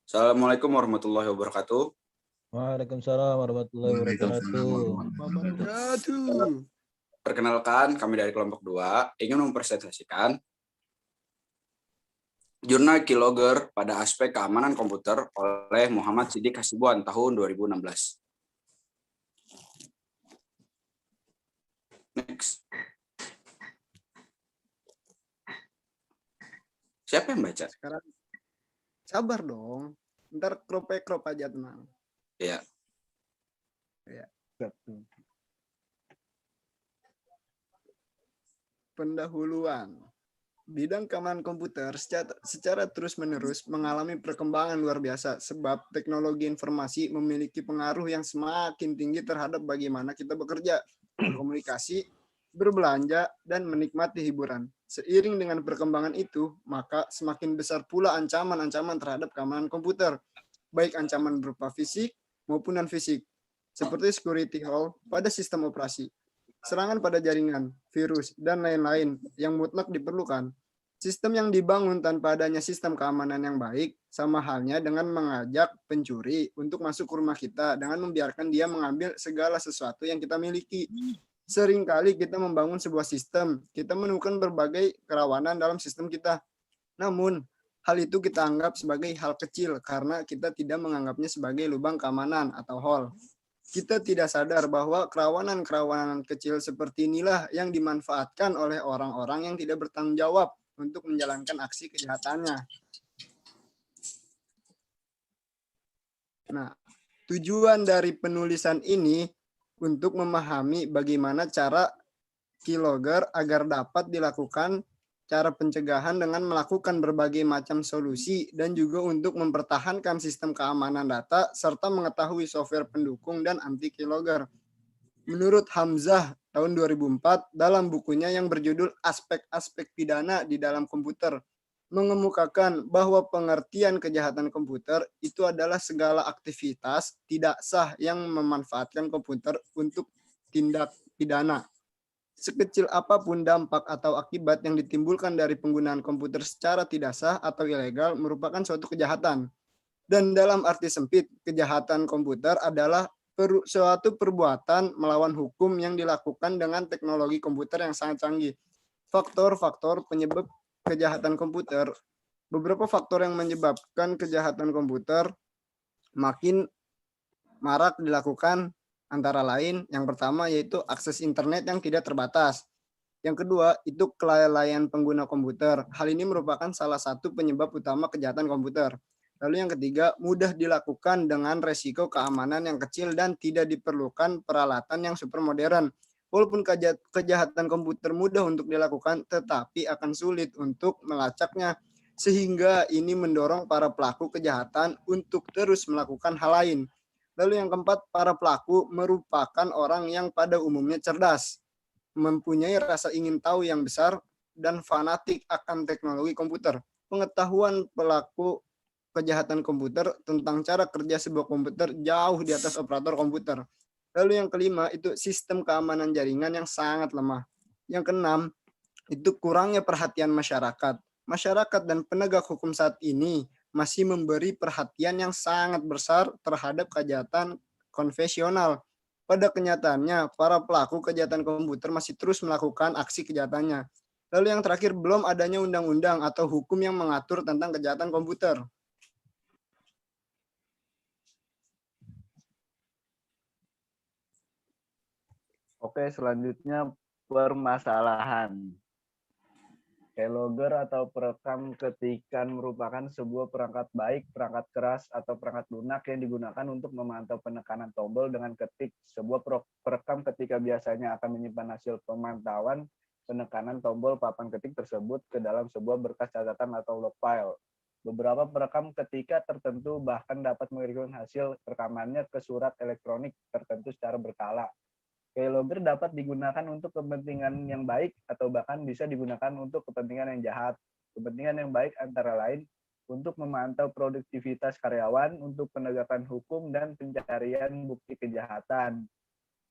Assalamualaikum warahmatullahi wabarakatuh. Waalaikumsalam warahmatullahi wabarakatuh. Perkenalkan, kami dari kelompok 2 ingin mempresentasikan jurnal Keylogger pada aspek keamanan komputer oleh Muhammad Siddiq Hasibuan tahun 2016. Next. Siapa yang baca? Sekarang sabar dong. Ntar crop aja, tenang. Ya. Pendahuluan. Bidang keamanan komputer secara terus-menerus mengalami perkembangan luar biasa sebab teknologi informasi memiliki pengaruh yang semakin tinggi terhadap bagaimana kita bekerja, berkomunikasi, berbelanja, dan menikmati hiburan. Seiring dengan perkembangan itu, maka semakin besar pula ancaman-ancaman terhadap keamanan komputer, baik ancaman berupa fisik maupun non-fisik, seperti security hole pada sistem operasi, serangan pada jaringan, virus, dan lain-lain yang mutlak diperlukan. Sistem yang dibangun tanpa adanya sistem keamanan yang baik sama halnya dengan mengajak pencuri untuk masuk ke rumah kita dengan membiarkan dia mengambil segala sesuatu yang kita miliki. Seringkali kita membangun sebuah sistem, kita menemukan berbagai kerawanan dalam sistem kita. Namun, hal itu kita anggap sebagai hal kecil karena kita tidak menganggapnya sebagai lubang keamanan atau hole. Kita tidak sadar bahwa kerawanan-kerawanan kecil seperti inilah yang dimanfaatkan oleh orang-orang yang tidak bertanggung jawab untuk menjalankan aksi kejahatannya. Nah, tujuan dari penulisan ini untuk memahami bagaimana cara Keylogger agar dapat dilakukan cara pencegahan dengan melakukan berbagai macam solusi dan juga untuk mempertahankan sistem keamanan data serta mengetahui software pendukung dan anti Keylogger. Menurut Hamzah tahun 2004 dalam bukunya yang berjudul Aspek-aspek pidana di dalam komputer mengemukakan bahwa pengertian kejahatan komputer itu adalah segala aktivitas tidak sah yang memanfaatkan komputer untuk tindak pidana. Sekecil apapun dampak atau akibat yang ditimbulkan dari penggunaan komputer secara tidak sah atau ilegal merupakan suatu kejahatan. Dan dalam arti sempit, kejahatan komputer adalah suatu perbuatan melawan hukum yang dilakukan dengan teknologi komputer yang sangat canggih. Faktor-faktor penyebab kejahatan komputer. Beberapa faktor yang menyebabkan kejahatan komputer makin marak dilakukan antara lain yang pertama yaitu akses internet yang tidak terbatas. Yang kedua itu kelalaian pengguna komputer. Hal ini merupakan salah satu penyebab utama kejahatan komputer. Lalu yang ketiga, mudah dilakukan dengan resiko keamanan yang kecil dan tidak diperlukan peralatan yang super modern. Walaupun kejahatan komputer mudah untuk dilakukan, tetapi akan sulit untuk melacaknya. Sehingga ini mendorong para pelaku kejahatan untuk terus melakukan hal lain. Lalu yang keempat, para pelaku merupakan orang yang pada umumnya cerdas, mempunyai rasa ingin tahu yang besar, dan fanatik akan teknologi komputer. Pengetahuan pelaku kejahatan komputer tentang cara kerja sebuah komputer jauh di atas operator komputer. Lalu yang kelima itu sistem keamanan jaringan yang sangat lemah. Yang keenam itu kurangnya perhatian masyarakat. Masyarakat dan penegak hukum saat ini masih memberi perhatian yang sangat besar terhadap kejahatan konvensional. Pada kenyataannya, para pelaku kejahatan komputer masih terus melakukan aksi kejahatannya. Lalu yang terakhir, belum adanya undang-undang atau hukum yang mengatur tentang kejahatan komputer. Oke, selanjutnya permasalahan. Keylogger atau perekam ketikan merupakan sebuah perangkat baik, perangkat keras, atau perangkat lunak yang digunakan untuk memantau penekanan tombol dengan ketik. Sebuah perekam ketika biasanya akan menyimpan hasil pemantauan penekanan tombol papan ketik tersebut ke dalam sebuah berkas catatan atau log file. Beberapa perekam ketika tertentu bahkan dapat mengirimkan hasil rekamannya ke surat elektronik tertentu secara berkala. Keylogger dapat digunakan untuk kepentingan yang baik atau bahkan bisa digunakan untuk kepentingan yang jahat. Kepentingan yang baik antara lain untuk memantau produktivitas karyawan, untuk penegakan hukum, dan pencarian bukti kejahatan.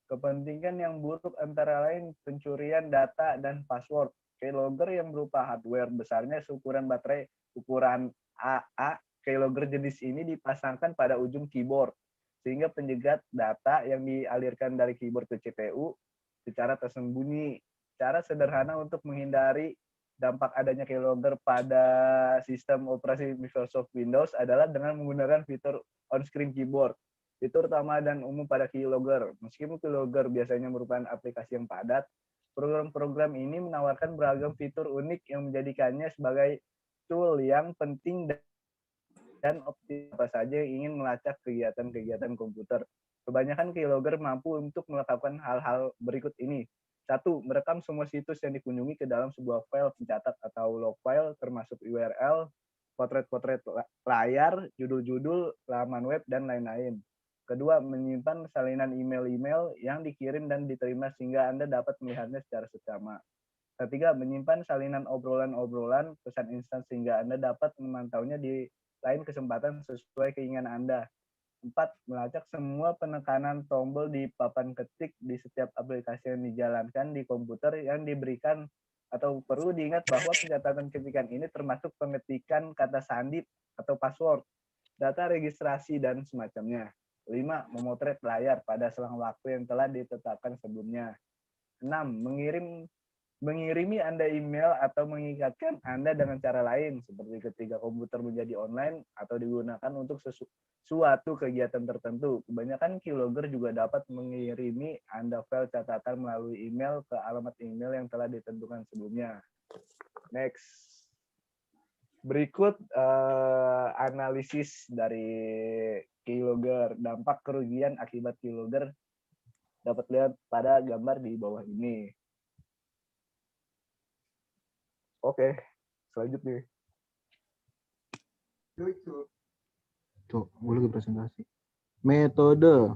Kepentingan yang buruk antara lain pencurian data dan password. Keylogger yang berupa hardware besarnya seukuran baterai ukuran AA keylogger jenis ini dipasangkan pada ujung keyboard, sehingga penjegat data yang dialirkan dari keyboard ke CPU secara tersembunyi. Cara sederhana untuk menghindari dampak adanya keylogger pada sistem operasi Microsoft Windows adalah dengan menggunakan fitur on-screen keyboard. Fitur utama dan umum pada keylogger. Meskipun keylogger biasanya merupakan aplikasi yang padat, program-program ini menawarkan beragam fitur unik yang menjadikannya sebagai tool yang penting dan optimal apa saja yang ingin melacak kegiatan-kegiatan komputer. Kebanyakan keylogger mampu untuk melakukan hal-hal berikut ini. 1. Merekam semua situs yang dikunjungi ke dalam sebuah file pencatat atau log file, termasuk URL, potret-potret layar, judul-judul, laman web, dan lain-lain. Kedua, menyimpan salinan email-email yang dikirim dan diterima sehingga Anda dapat melihatnya secara seksama. Ketiga, menyimpan salinan obrolan-obrolan, pesan instan sehingga Anda dapat memantaunya di lain kesempatan sesuai keinginan Anda. 4. Melacak semua penekanan tombol di papan ketik di setiap aplikasi yang dijalankan di komputer yang diberikan, atau perlu diingat bahwa pencatatan ketikan ini termasuk pengetikan kata sandi atau password, data registrasi, dan semacamnya. 5. Memotret layar pada selang waktu yang telah ditetapkan sebelumnya. 6. Mengirimi Anda email atau mengikatkan Anda dengan cara lain, seperti ketika komputer menjadi online atau digunakan untuk suatu kegiatan tertentu. Kebanyakan keylogger juga dapat mengirimi Anda file catatan melalui email ke alamat email yang telah ditentukan sebelumnya. Next. Berikut analisis dari keylogger. Dampak kerugian akibat keylogger dapat lihat pada gambar di bawah ini. Oke, selanjutnya. Tuh, gue lagi presentasi. Metode.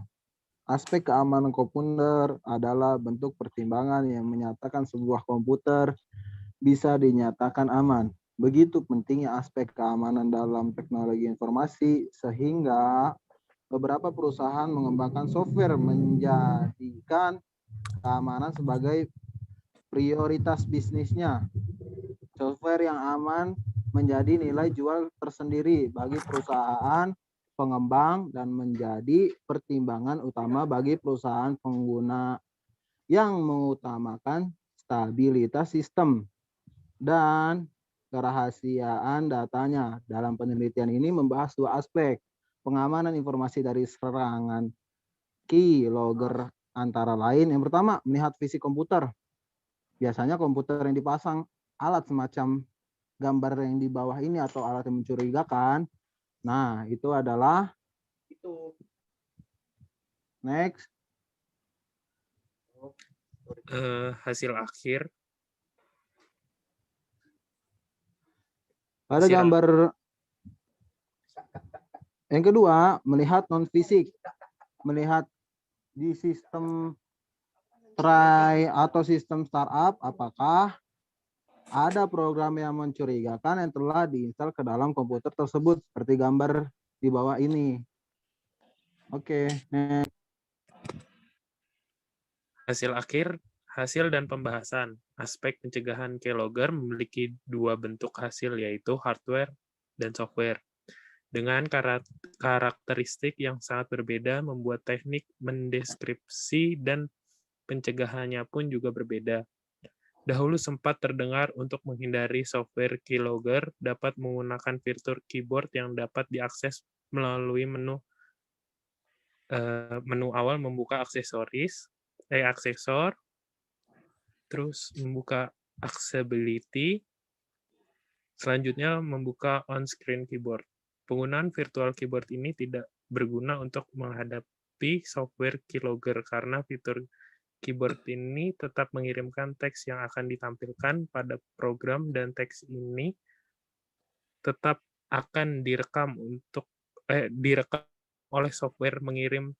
Aspek keamanan komputer adalah bentuk pertimbangan yang menyatakan sebuah komputer bisa dinyatakan aman. Begitu pentingnya aspek keamanan dalam teknologi informasi sehingga beberapa perusahaan mengembangkan software menjadikan keamanan sebagai prioritas bisnisnya. Software yang aman menjadi nilai jual tersendiri bagi perusahaan pengembang dan menjadi pertimbangan utama bagi perusahaan pengguna yang mengutamakan stabilitas sistem dan kerahasiaan datanya. Dalam penelitian ini membahas dua aspek, pengamanan informasi dari serangan keylogger antara lain. Yang pertama, melihat fisik komputer. Biasanya komputer yang dipasang alat semacam gambar yang di bawah ini atau alat yang mencurigakan. Nah, itu adalah itu. Next. Hasil akhir. Pada gambar yang kedua, melihat non-fisik. Melihat di sistem try atau sistem startup, apakah ada program yang mencurigakan yang telah diinstal ke dalam komputer tersebut, seperti gambar di bawah ini. Oke. Hasil akhir, hasil dan pembahasan. Aspek pencegahan keylogger memiliki dua bentuk hasil, yaitu hardware dan software. Dengan karakteristik yang sangat berbeda, membuat teknik mendeskripsi dan pencegahannya pun juga berbeda. Dahulu sempat terdengar untuk menghindari software keylogger dapat menggunakan fitur keyboard yang dapat diakses melalui menu awal membuka aksesor, terus membuka accessibility, selanjutnya membuka on-screen keyboard. Penggunaan virtual keyboard ini tidak berguna untuk menghadapi software keylogger karena fitur keyboard ini tetap mengirimkan teks yang akan ditampilkan pada program dan teks ini tetap akan direkam oleh software mengirim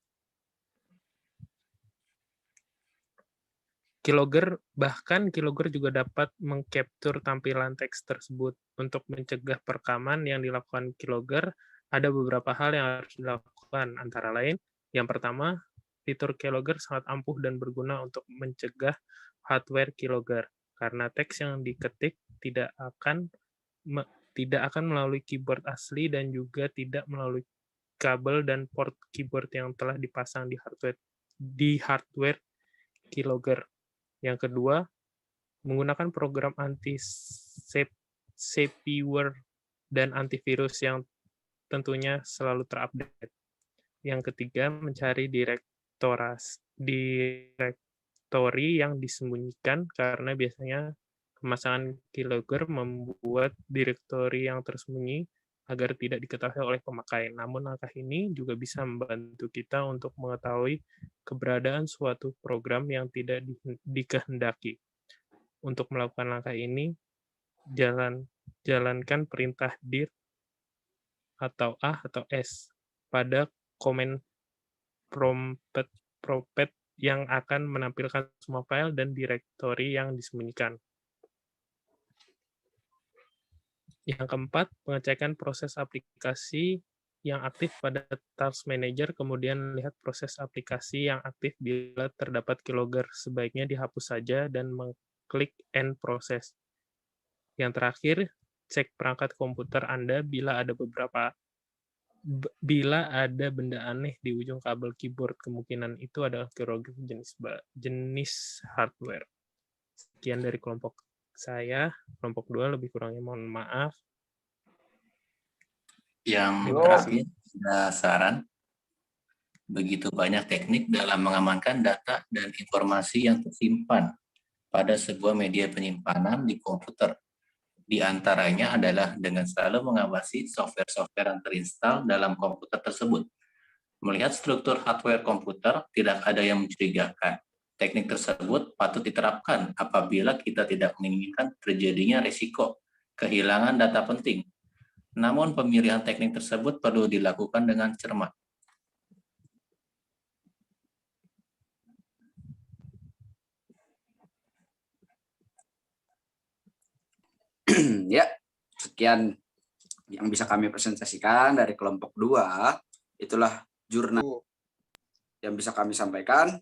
keylogger. Bahkan keylogger juga dapat mengcapture tampilan teks tersebut. Untuk mencegah perekaman yang dilakukan keylogger, ada beberapa hal yang harus dilakukan, antara lain, yang pertama, fitur keylogger sangat ampuh dan berguna untuk mencegah hardware keylogger, karena teks yang diketik tidak tidak akan melalui keyboard asli dan juga tidak melalui kabel dan port keyboard yang telah dipasang di hardware keylogger. Yang kedua, menggunakan program anti-spyware dan antivirus yang tentunya selalu terupdate. Yang ketiga, mencari direktori yang disembunyikan karena biasanya pemasangan keylogger membuat direktori yang tersembunyi agar tidak diketahui oleh pemakai. Namun langkah ini juga bisa membantu kita untuk mengetahui keberadaan suatu program yang tidak dikehendaki. Untuk melakukan langkah ini, jalankan perintah dir atau A atau S pada komen prompt yang akan menampilkan semua file dan direktori yang disembunyikan. Yang keempat, pengecekan proses aplikasi yang aktif pada Task Manager, kemudian lihat proses aplikasi yang aktif bila terdapat keylogger. Sebaiknya dihapus saja dan mengklik End Process. Yang terakhir, cek perangkat komputer Anda bila ada benda aneh di ujung kabel keyboard. Kemungkinan itu adalah keylogger jenis hardware. Sekian dari kelompok saya, kelompok 2 lebih kurangnya mohon maaf. Yang terakhir, ada saran. Begitu banyak teknik dalam mengamankan data dan informasi yang tersimpan pada sebuah media penyimpanan di komputer. Di antaranya adalah dengan selalu mengawasi software-software yang terinstall dalam komputer tersebut. Melihat struktur hardware komputer, tidak ada yang mencurigakan. Teknik tersebut patut diterapkan apabila kita tidak menginginkan terjadinya risiko kehilangan data penting. Namun pemilihan teknik tersebut perlu dilakukan dengan cermat. Ya, sekian yang bisa kami presentasikan dari kelompok 2. Itulah jurnal yang bisa kami sampaikan.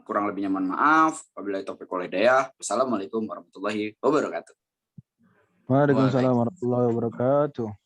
Kurang lebihnya mohon maaf. Wabillahi taufiq wal hidayah. Wassalamualaikum warahmatullahi wabarakatuh. Waalaikumsalam warahmatullahi wabarakatuh.